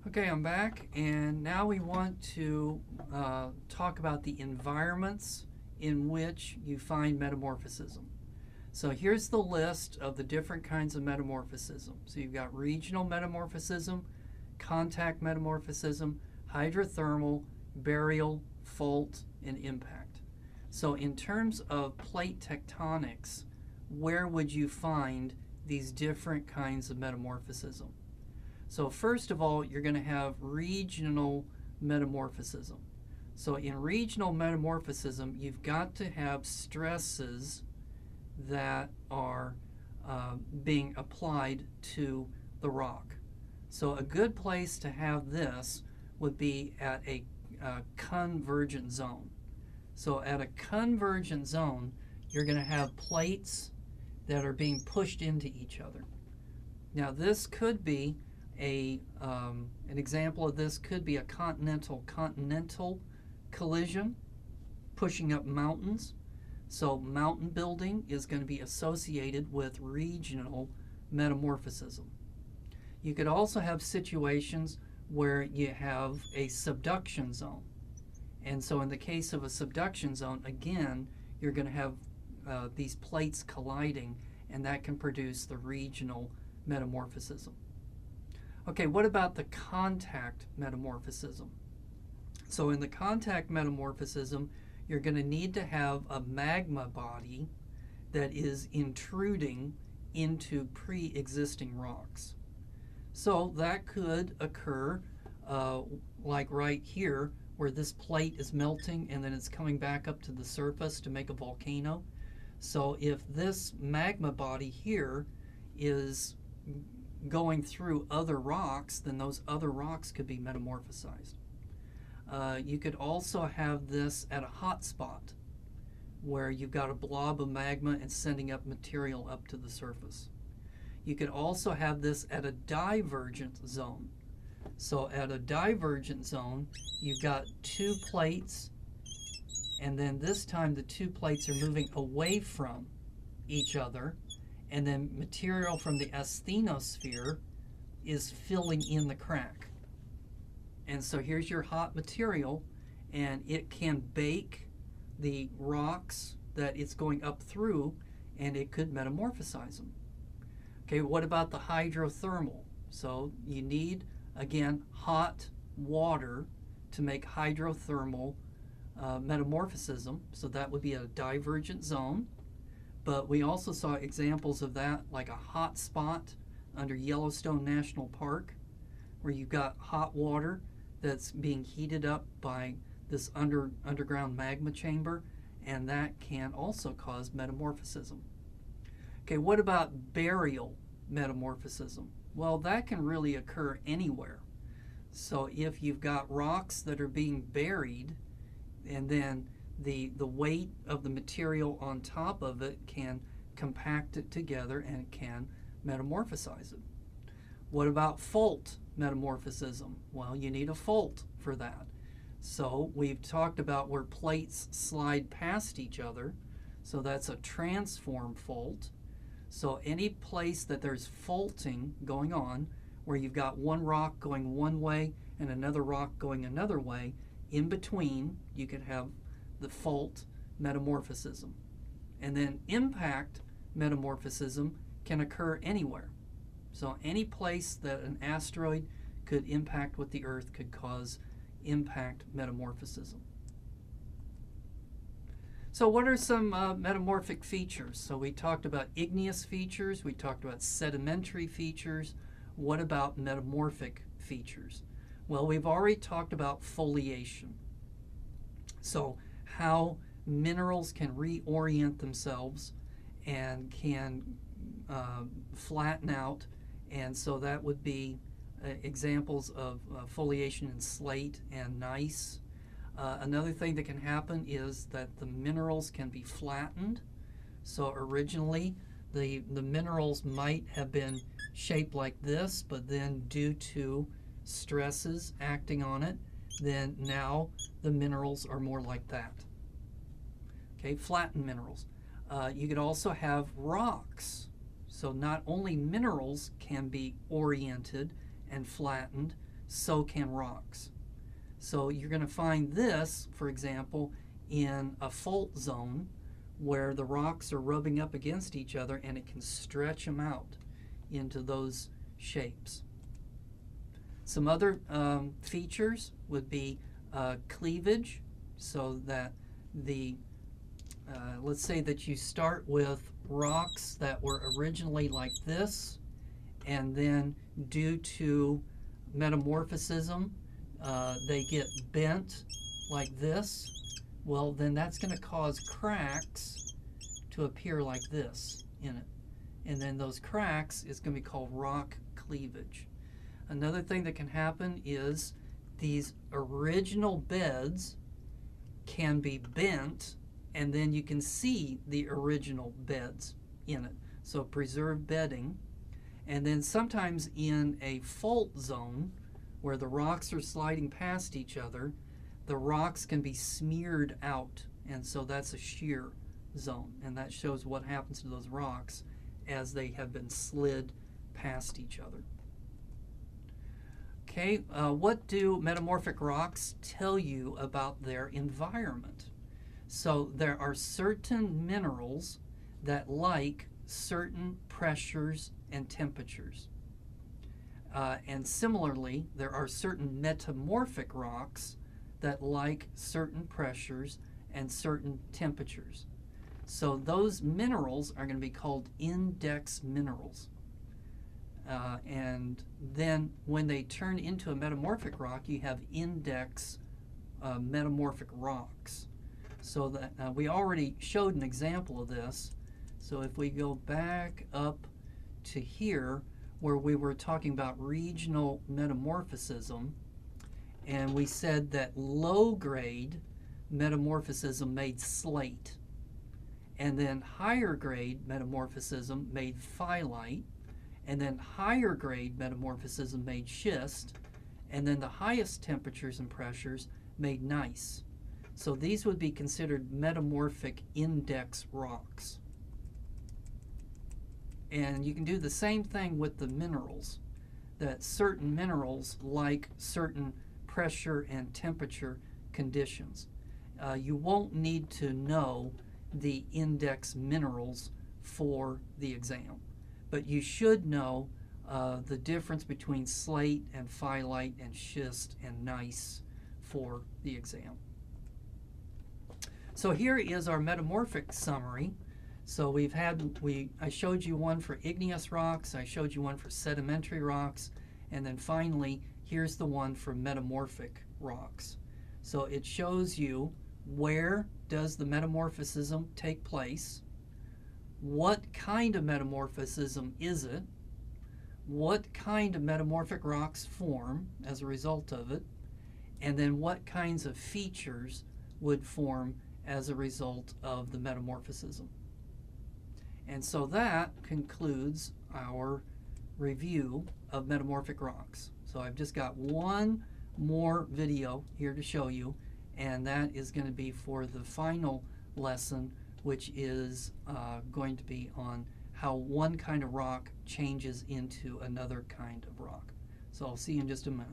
Okay, I'm back, and now we want to talk about the environments in which you find metamorphism. So here's the list of the different kinds of metamorphism. So you've got regional metamorphism, contact metamorphism, hydrothermal, burial, fault, and impact. So in terms of plate tectonics, where would you find these different kinds of metamorphism? So first of all, you're going to have regional metamorphism. So in regional metamorphism, you've got to have stresses that are being applied to the rock. So a good place to have this would be at a convergent zone. So at a convergent zone, you're going to have plates that are being pushed into each other. Now this could be an example of this could be a continental collision pushing up mountains. So mountain building is going to be associated with regional metamorphism. You could also have situations where you have a subduction zone. And so in the case of a subduction zone, again, you're going to have these plates colliding, and that can produce the regional metamorphism. Okay, what about the contact metamorphism? So in the contact metamorphism, you're going to need to have a magma body that is intruding into pre-existing rocks. So that could occur like right here, where this plate is melting and then it's coming back up to the surface to make a volcano. So if this magma body here is going through other rocks, then those other rocks could be metamorphosized. You could also have this at a hot spot where you've got a blob of magma and sending up material up to the surface. You could also have this at a divergent zone. So at a divergent zone, you've got two plates, and then this time the two plates are moving away from each other, and then material from the asthenosphere is filling in the crack. And so here's your hot material, and it can bake the rocks that it's going up through, and it could metamorphosize them. Okay, what about the hydrothermal? So you need, again, hot water to make hydrothermal metamorphism. So that would be a divergent zone. But we also saw examples of that, like a hot spot under Yellowstone National Park, where you've got hot water that's being heated up by this underground magma chamber, and that can also cause metamorphism. Okay, what about burial metamorphism? Well, that can really occur anywhere. So if you've got rocks that are being buried, and then the weight of the material on top of it can compact it together and it can metamorphosize it. What about fault metamorphism? Well, you need a fault for that. So we've talked about where plates slide past each other. So that's a transform fault. So any place that there's faulting going on, where you've got one rock going one way and another rock going another way, in between you could have the fault metamorphism. And then impact metamorphism can occur anywhere. So any place that an asteroid could impact with the Earth could cause impact metamorphism. So what are some metamorphic features? So we talked about igneous features, we talked about sedimentary features. What about metamorphic features? Well, we've already talked about foliation. So how minerals can reorient themselves and can flatten out, and so that would be examples of foliation in slate and gneiss. Another thing that can happen is that the minerals can be flattened. So originally the minerals might have been shaped like this, but then due to stresses acting on it, then now the minerals are more like that. Okay, flattened minerals. You could also have rocks. So not only minerals can be oriented and flattened, so can rocks. So you're going to find this, for example, in a fault zone where the rocks are rubbing up against each other, and it can stretch them out into those shapes. Some other features would be cleavage, so that let's say that you start with rocks that were originally like this, and then due to metamorphism they get bent like this. Well, then that's going to cause cracks to appear like this in it, and then those cracks is going to be called rock cleavage. Another thing that can happen is these original beds can be bent, and then you can see the original beds in it. So preserved bedding. And then sometimes in a fault zone where the rocks are sliding past each other, the rocks can be smeared out, and so that's a shear zone, and that shows what happens to those rocks as they have been slid past each other. Okay, what do metamorphic rocks tell you about their environment? So there are certain minerals that like certain pressures and temperatures. And similarly, there are certain metamorphic rocks that like certain pressures and certain temperatures. So those minerals are going to be called index minerals. And then when they turn into a metamorphic rock, you have index metamorphic rocks. So that we already showed an example of this. So if we go back up to here where we were talking about regional metamorphism, and we said that low-grade metamorphism made slate, and then higher-grade metamorphism made phyllite, and then higher-grade metamorphism made schist, and then the highest temperatures and pressures made gneiss. So these would be considered metamorphic index rocks. And you can do the same thing with the minerals, that certain minerals like certain pressure and temperature conditions. You won't need to know the index minerals for the exam, but you should know the difference between slate and phyllite and schist and gneiss for the exam. So here is our metamorphic summary. So I showed you one for igneous rocks, I showed you one for sedimentary rocks, and then finally here's the one for metamorphic rocks. So it shows you where does the metamorphism take place, what kind of metamorphism is it, what kind of metamorphic rocks form as a result of it, and then what kinds of features would form as a result of the metamorphism. And so that concludes our review of metamorphic rocks. So I've just got one more video here to show you, and that is going to be for the final lesson, which is going to be on how one kind of rock changes into another kind of rock. So I'll see you in just a minute.